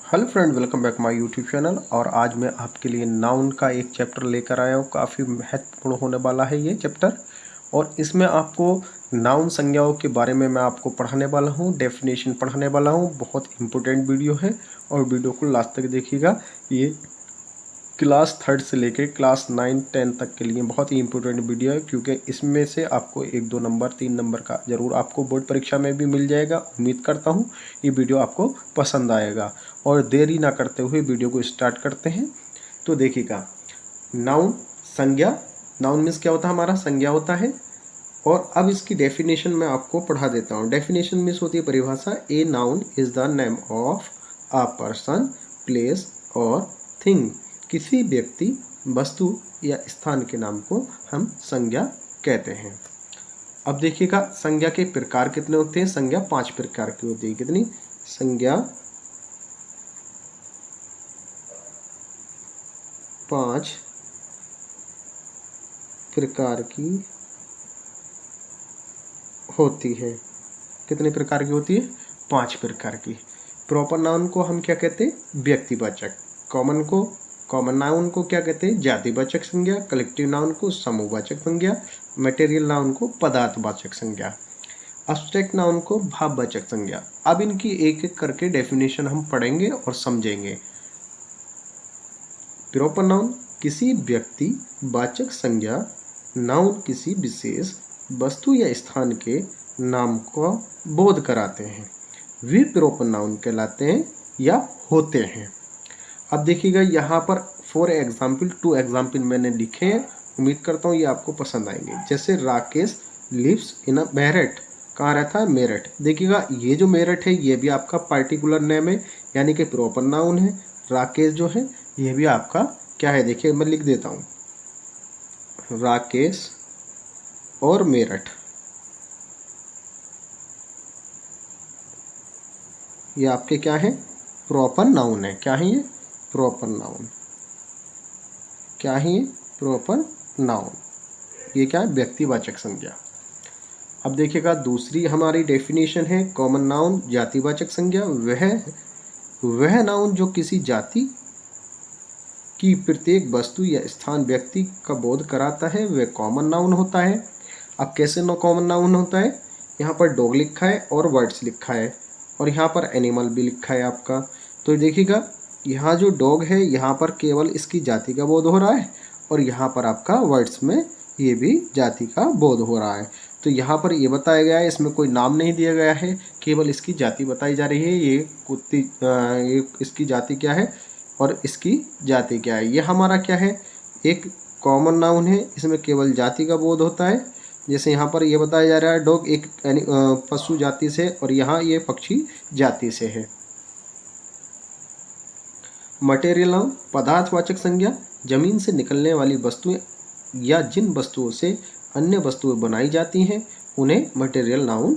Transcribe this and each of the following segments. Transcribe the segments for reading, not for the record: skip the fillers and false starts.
Hello friend, welcome back my YouTube channel. और आज मैं आपके लिए नाउन का एक चैप्टर लेकर आया हूँ। काफ़ी महत्वपूर्ण होने वाला है ये चैप्टर। और इसमें आपको नाउन संज्ञाओं के बारे में मैं आपको पढ़ाने वाला हूँ, डेफिनेशन पढ़ाने वाला हूँ। बहुत इंपॉर्टेंट वीडियो है और वीडियो को लास्ट तक देखिएगा। ये क्लास 3rd से लेकर क्लास 9, 10 तक के लिए बहुत ही इंपॉर्टेंट वीडियो है, क्योंकि इसमें से आपको 1-2 नंबर 3 नंबर का ज़रूर आपको बोर्ड परीक्षा में भी मिल जाएगा। उम्मीद करता हूँ ये वीडियो आपको पसंद आएगा। और देरी ना करते हुए वीडियो को स्टार्ट करते हैं। तो देखिएगा, नाउन संज्ञा। नाउन मीन्स क्या होता है? हमारा संज्ञा होता है। और अब इसकी डेफिनेशन मैं आपको पढ़ा देता हूँ। डेफिनेशन मीन्स होती है परिभाषा। A noun is the name of a person, place और थिंग। किसी व्यक्ति, वस्तु या स्थान के नाम को हम संज्ञा कहते हैं। अब देखिएगा, संज्ञा के प्रकार कितने होते हैं? संज्ञा 5 प्रकार की होती है। कितनी? संज्ञा 5 प्रकार की होती है। कितने प्रकार की होती है? 5 प्रकार की। प्रॉपर नाउन को हम क्या कहते हैं? व्यक्तिवाचक। कॉमन नाउन को क्या कहते हैं? जातिवाचक संज्ञा। कलेक्टिव नाउन को समूहवाचक संज्ञा। मटेरियल नाउन को पदार्थवाचक संज्ञा। अब्स्ट्रैक्ट नाउन को भाववाचक संज्ञा। अब इनकी एक एक करके डेफिनेशन हम पढ़ेंगे और समझेंगे। प्रॉपर नाउन किसी व्यक्ति वाचक संज्ञा। नाउन किसी विशेष वस्तु या स्थान के नाम को बोध कराते हैं। वे प्रॉपर नाउन कहलाते हैं या होते हैं। अब देखिएगा, यहाँ पर 2 एग्जाम्पल मैंने लिखे हैं। उम्मीद करता हूँ ये आपको पसंद आएंगे। जैसे राकेश लिव्स इन अ मेरठ। कहाँ रहता है? मेरठ। देखिएगा, ये जो मेरठ है ये भी आपका पार्टिकुलर नेम है, यानी कि प्रॉपर नाउन है। राकेश जो है ये भी आपका क्या है? देखिए मैं लिख देता हूँ, राकेश और मेरठ, ये आपके क्या है? प्रॉपर नाउन है। क्या है ये? Proper noun. क्या है ये? Proper noun. ये क्या है? व्यक्तिवाचक संज्ञा। अब देखिएगा, दूसरी हमारी डेफिनेशन है कॉमन नाउन, जातिवाचक संज्ञा। वह नाउन जो किसी जाति की प्रत्येक वस्तु या स्थान व्यक्ति का बोध कराता है, वह कॉमन नाउन होता है। अब कैसे कॉमन नाउन होता है? यहाँ पर डॉग लिखा है और वर्ड्स लिखा है, और यहाँ पर एनिमल भी लिखा है आपका। तो देखिएगा, यहाँ जो डॉग है यहाँ पर केवल इसकी जाति का बोध हो रहा है, और यहाँ पर आपका वर्ड्स में ये भी जाति का बोध हो रहा है। तो यहाँ पर ये बताया गया है, इसमें कोई नाम नहीं दिया गया है, केवल इसकी जाति बताई जा रही है। ये कुत्ती, ये इसकी जाति क्या है और इसकी जाति क्या है। ये हमारा क्या है? एक कॉमन नाउन है, इसमें केवल जाति का बोध होता है। जैसे यहाँ पर ये बताया जा रहा है डॉग एक पशु जाति से, और यहाँ ये पक्षी जाति से है। मटेरियल नाउन पदार्थवाचक संज्ञा। जमीन से निकलने वाली वस्तुएं या जिन वस्तुओं से अन्य वस्तुएं बनाई जाती हैं उन्हें मटेरियल नाउन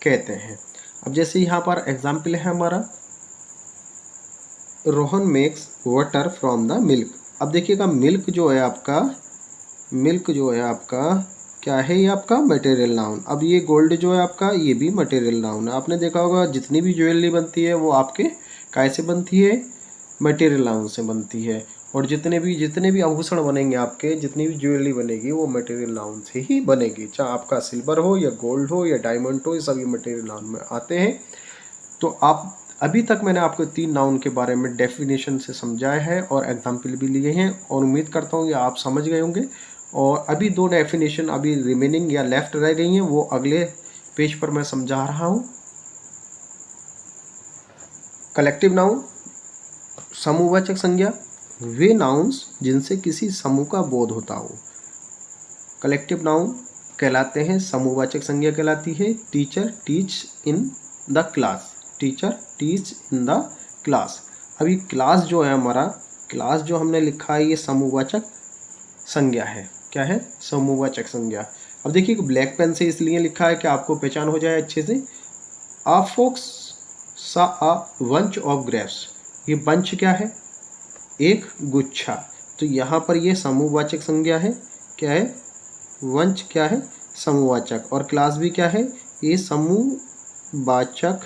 कहते हैं। अब जैसे यहाँ पर एग्जाम्पल है हमारा, Rohan makes water from the milk. अब देखिएगा, मिल्क जो है आपका क्या है? ये आपका मटेरियल नाउन। अब ये गोल्ड जो है आपका, ये भी मटेरियल नाउन है। आपने देखा होगा जितनी भी ज्वेलरी बनती है वो आपके काय से बनती है? मटेरियल नाउन से बनती है। और जितने भी आभूषण बनेंगे आपके, जितनी भी ज्वेलरी बनेगी वो मटेरियल नाउन से ही बनेगी। चाहे आपका सिल्वर हो या गोल्ड हो या डायमंड हो, ये सभी मटेरियल नाउन में आते हैं। तो आप अभी तक मैंने आपको 3 नाउन के बारे में डेफिनेशन से समझाया है और एग्जाम्पल भी लिए हैं, और उम्मीद करता हूँ ये आप समझ गए होंगे। और अभी 2 डेफिनेशन अभी रिमेनिंग या लेफ्ट रह गई हैं, वो अगले पेज पर मैं समझा रहा हूँ। कलेक्टिव नाउन समूहवाचक संज्ञा। वे नाउन्स जिनसे किसी समूह का बोध होता हो कलेक्टिव नाउन कहलाते हैं। समूहवाचक संज्ञा कहलाती है। Teacher teach in the class. Teacher teach in the class. अभी क्लास जो है हमारा, क्लास जो हमने लिखा है, ये समूहवाचक संज्ञा है। क्या है? समूहवाचक संज्ञा। अब देखिए, ब्लैक पेन से इसलिए लिखा है कि आपको पहचान हो जाए अच्छे से। आ फोक्स सा अ बंच ऑफ ग्रेप्स। ये बंच क्या है? एक गुच्छा। तो यहाँ पर ये समूहवाचक संज्ञा है। क्या है? वंच क्या है? समूहवाचक। और क्लास भी क्या है? ये समूहवाचक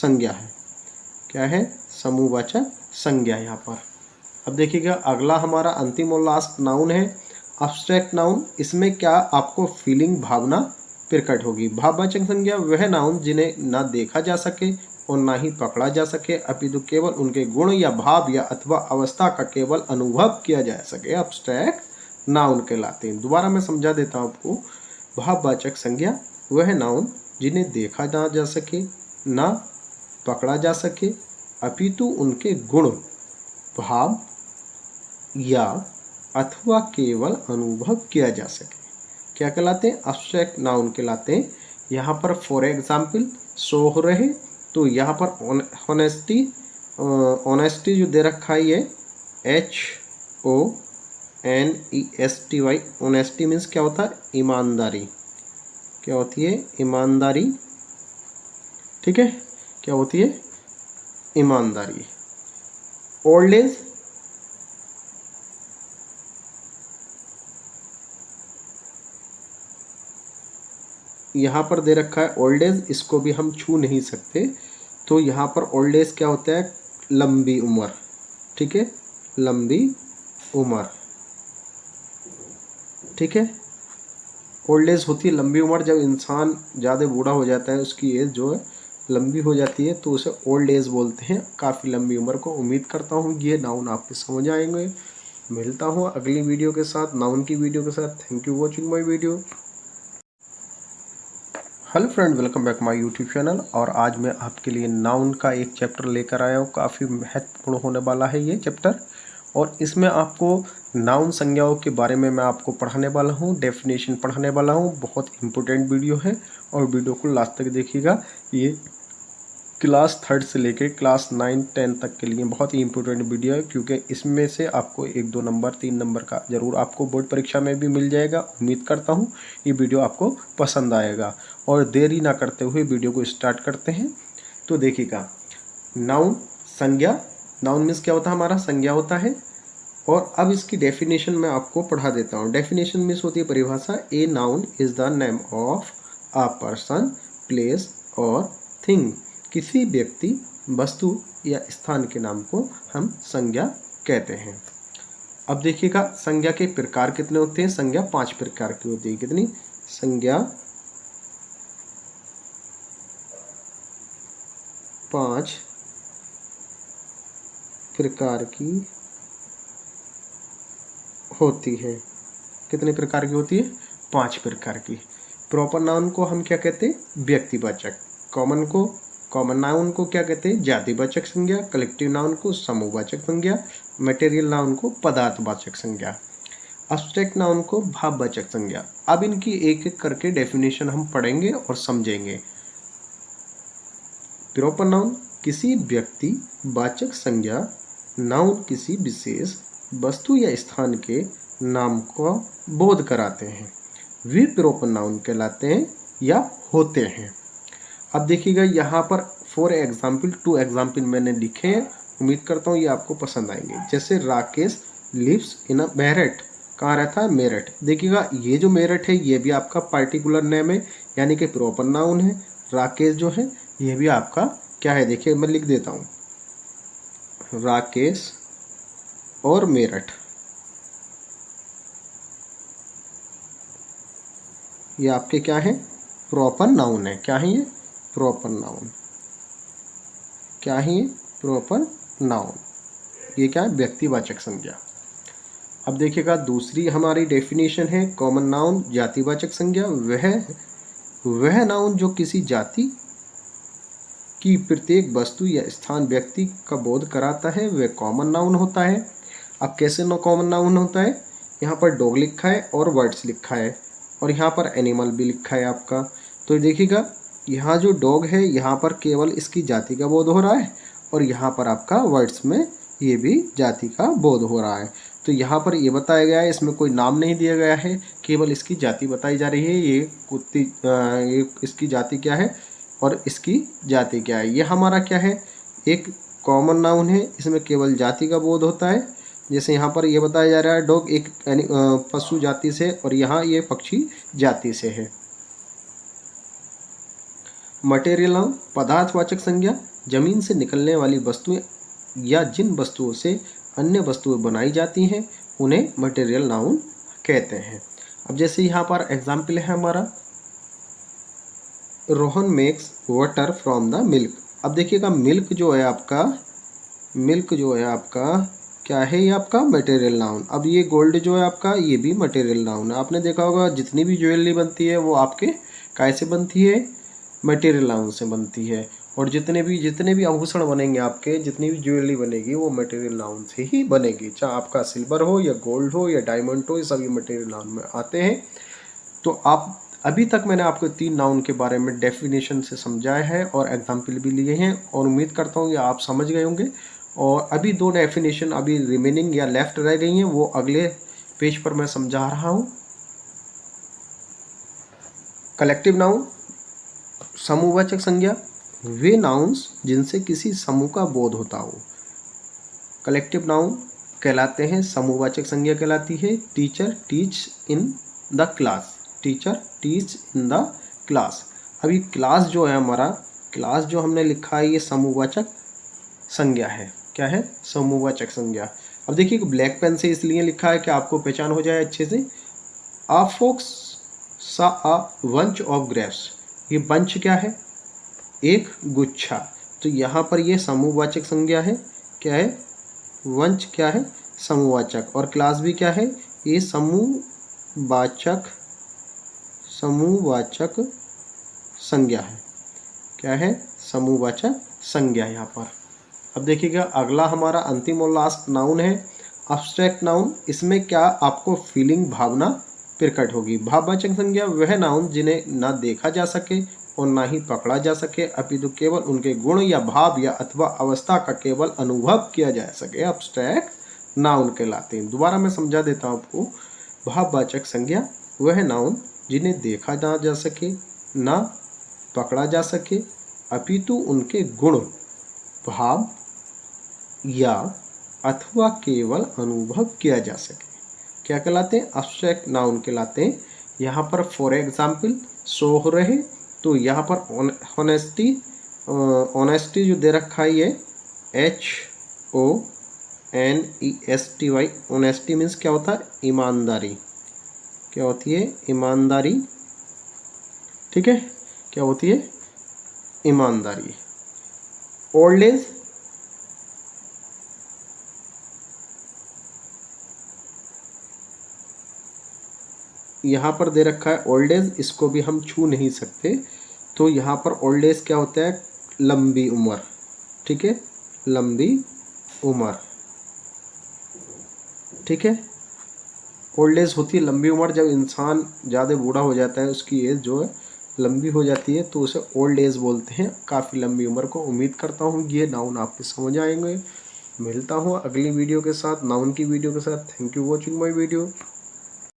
संज्ञा है। क्या है? समूहवाचक संज्ञा यहाँ पर। अब देखिएगा अगला हमारा अंतिम और लास्ट नाउन है अब्स्ट्रैक्ट नाउन। इसमें क्या आपको फीलिंग भावना प्रकट होगी। भाववाचक संज्ञा वह नाउन जिन्हें ना देखा जा सके और ना ही पकड़ा जा सके, अपितु केवल उनके गुण या भाव या अथवा अवस्था का केवल अनुभव किया जा सके, अब्स्ट्रैक्ट नाउन कहलाते हैं। दोबारा मैं समझा देता हूँ आपको। भाववाचक संज्ञा वह नाउन जिन्हें देखा ना जा सके, ना पकड़ा जा सके, अपितु उनके गुण, भाव या अथवा केवल अनुभव किया जा सके, क्या कहलाते हैं? अब्स्ट्रैक्ट नाउन कहलाते हैं। यहाँ पर फॉर एग्जाम्पल शो हो रहे, तो यहाँ पर ऑनेस्टी जो दे रखा है ये HONESTY, ऑनेस्टी मीन्स क्या होता है? ईमानदारी। क्या होती है? ईमानदारी। ठीक है, क्या होती है? ईमानदारी। ओल्ड एज, यहाँ पर दे रखा है ओल्ड एज, इसको भी हम छू नहीं सकते, तो यहाँ पर ओल्ड एज क्या होता है? लंबी उम्र। ठीक है, लंबी उम्र। ठीक है, ओल्ड एज होती है लंबी उम्र। जब इंसान ज़्यादा बूढ़ा हो जाता है, उसकी एज जो है लंबी हो जाती है, तो उसे ओल्ड एज बोलते हैं, काफ़ी लंबी उम्र को। उम्मीद करता हूँ ये नाउन आपके समझ आएंगे। मिलता हूँ अगली वीडियो के साथ, नाउन की वीडियो के साथ। Thank you watching my video. Hello friend, welcome back my YouTube channel. और आज मैं आपके लिए नाउन का एक चैप्टर लेकर आया हूँ। काफ़ी महत्वपूर्ण होने वाला है ये चैप्टर, और इसमें आपको नाउन संज्ञाओं के बारे में मैं आपको पढ़ाने वाला हूँ, डेफिनेशन पढ़ाने वाला हूँ। बहुत इंपॉर्टेंट वीडियो है और वीडियो को लास्ट तक देखिएगा। ये क्लास 3 से लेकर क्लास 9, 10 तक के लिए बहुत ही इंपॉर्टेंट वीडियो है, क्योंकि इसमें से आपको 1-2 नंबर, 3 नंबर का ज़रूर आपको बोर्ड परीक्षा में भी मिल जाएगा। उम्मीद करता हूँ ये वीडियो आपको पसंद आएगा। और देरी ना करते हुए वीडियो को स्टार्ट करते हैं। तो देखिएगा, नाउन संज्ञा, नाउन मीन्स क्या होता है? हमारा संज्ञा होता है। और अब इसकी डेफिनेशन मैं आपको पढ़ा देता हूँ। डेफिनेशन मीन्स होती है परिभाषा। A noun is the name of a person, place और थिंग। किसी व्यक्ति, वस्तु या स्थान के नाम को हम संज्ञा कहते हैं। अब देखिएगा संज्ञा के प्रकार कितने होते हैं। संज्ञा 5 प्रकार की होती है। कितनी? संज्ञा 5 प्रकार की होती है। कितने प्रकार की होती है? 5 प्रकार की। प्रॉपर नाउन को हम क्या कहते हैं? व्यक्तिवाचक। कॉमन नाउन को क्या कहते हैं? जातिवाचक संज्ञा। कलेक्टिव नाउन को समूहवाचक संज्ञा। मटेरियल नाउन को पदार्थवाचक संज्ञा। अब्स्ट्रैक्ट नाउन को भाववाचक संज्ञा। अब इनकी एक एक करके डेफिनेशन हम पढ़ेंगे और समझेंगे। प्रॉपर नाउन किसी व्यक्ति वाचक संज्ञा, नाउन किसी विशेष वस्तु या स्थान के नाम को बोध कराते हैं, वे प्रॉपर नाउन कहलाते हैं या होते हैं। अब देखिएगा यहाँ पर फॉर एग्जाम्पल 2 एग्जाम्पल मैंने लिखे हैं। उम्मीद करता हूँ ये आपको पसंद आएंगे। जैसे राकेश लिव्स इन अ मेरठ। कहाँ रहता है? मेरठ। देखिएगा ये जो मेरठ है ये भी आपका पार्टिकुलर नेम है, यानी कि प्रॉपर नाउन है। राकेश जो है ये भी आपका क्या है? देखिए मैं लिख देता हूँ, राकेश और मेरठ, ये आपके क्या है? प्रॉपर नाउन है। क्या है ये? Proper noun. क्या है ये? Proper noun. ये क्या है? व्यक्तिवाचक संज्ञा। अब देखिएगा दूसरी हमारी डेफिनेशन है कॉमन नाउन, जातिवाचक संज्ञा। वह नाउन जो किसी जाति की प्रत्येक वस्तु या स्थान व्यक्ति का बोध कराता है, वह कॉमन नाउन होता है। अब कैसे कॉमन नाउन होता है? यहाँ पर डॉग लिखा है और वर्ड्स लिखा है, और यहाँ पर एनिमल भी लिखा है आपका। तो देखिएगा यहाँ जो डॉग है यहाँ पर केवल इसकी जाति का बोध हो रहा है, और यहाँ पर आपका वर्ड्स में ये भी जाति का बोध हो रहा है। तो यहाँ पर ये बताया गया है, इसमें कोई नाम नहीं दिया गया है, केवल इसकी जाति बताई जा रही है। ये कुत्ती, ये इसकी जाति क्या है और इसकी जाति क्या है। ये हमारा क्या है? एक कॉमन नाउन है, इसमें केवल जाति का बोध होता है। जैसे यहाँ पर ये बताया जा रहा है डॉग एक पशु जाति से, और यहाँ ये पक्षी जाति से है। मटेरियल नाउन पदार्थवाचक संज्ञा, जमीन से निकलने वाली वस्तुएं या जिन वस्तुओं से अन्य वस्तुएं बनाई जाती हैं उन्हें मटेरियल नाउन कहते हैं। अब जैसे यहाँ पर एग्जाम्पल है हमारा, Rohan makes water from the milk. अब देखिएगा मिल्क जो है आपका क्या है, ये आपका मटेरियल नाउन। अब ये गोल्ड जो है आपका, ये भी मटेरियल नाउन है। आपने देखा होगा जितनी भी ज्वेलरी बनती है वो आपके कैसे बनती है, मटेरियल नाउन से बनती है। और जितने भी आभूषण बनेंगे आपके, जितनी भी ज्वेलरी बनेगी वो मटेरियल नाउन से ही बनेगी। चाहे आपका सिल्वर हो या गोल्ड हो या डायमंड हो, ये सभी मटेरियल नाउन में आते हैं। तो आप अभी तक मैंने आपको 3 नाउन के बारे में डेफिनेशन से समझाया है और एग्जाम्पल भी लिए हैं, और उम्मीद करता हूँ कि आप समझ गए होंगे। और अभी 2 डेफिनेशन अभी रिमेनिंग या लेफ्ट रह गई हैं, वो अगले पेज पर मैं समझा रहा हूँ। कलेक्टिव नाउन समूहवाचक संज्ञा, वे नाउन्स जिनसे किसी समूह का बोध होता हो, कलेक्टिव नाउन कहलाते हैं, समूहवाचक संज्ञा कहलाती है। Teacher teach in the class, teacher teach in the class. अभी क्लास जो है हमारा, क्लास जो हमने लिखा है, ये समूहवाचक संज्ञा है। क्या है, समूहवाचक संज्ञा। अब देखिए ब्लैक पेन से इसलिए लिखा है कि आपको पहचान हो जाए अच्छे से। आ फोक्स सा अ बंच ऑफ ग्रेप्स, ये बंच क्या है, एक गुच्छा। तो यहाँ पर ये समूहवाचक संज्ञा है। क्या है, वंच क्या है, समूहवाचक। और क्लास भी क्या है, ये समूहवाचक संज्ञा है। क्या है, समूहवाचक संज्ञा यहाँ पर। अब देखिएगा अगला हमारा अंतिम और लास्ट नाउन है अब्स्ट्रैक्ट नाउन। इसमें क्या आपको फीलिंग, भावना प्रकट होगी। भाववाचक संज्ञा वह नाउन जिन्हें ना देखा जा सके और ना ही पकड़ा जा सके, अपितु केवल उनके गुण या भाव या अथवा अवस्था का केवल अनुभव किया जा सके, अब्स्ट्रैक्ट नाउन कहलाते हैं। दोबारा मैं समझा देता हूँ आपको। भाववाचक संज्ञा वह नाउन जिन्हें देखा ना जा सके, ना पकड़ा जा सके, अपितु उनके गुण, भाव या अथवा केवल अनुभव किया जा सके, क्या कहलाते हैं, अब्स्ट्रैक्ट नाउन कहलाते हैं। यहाँ पर फॉर एग्जाम्पल शो हो रहे, तो यहाँ पर ऑनेस्टी जो दे रखा है, ये HONESTY, ऑनेस्टी मीन्स क्या होता है, ईमानदारी। क्या होती है, ईमानदारी। ठीक है, क्या होती है, ईमानदारी। ओल्ड एज, यहाँ पर दे रखा है ओल्ड एज, इसको भी हम छू नहीं सकते। तो यहाँ पर ओल्ड एज क्या होता है, लंबी उम्र। ठीक है, लंबी उम्र। ठीक है, ओल्ड एज होती है लंबी उम्र। जब इंसान ज़्यादा बूढ़ा हो जाता है, उसकी एज जो है लंबी हो जाती है, तो उसे ओल्ड एज बोलते हैं, काफ़ी लंबी उम्र को। उम्मीद करता हूँ ये नाउन आपके समझ आएंगे। मिलता हूँ अगली वीडियो के साथ, नाउन की वीडियो के साथ। Thank you watching my video.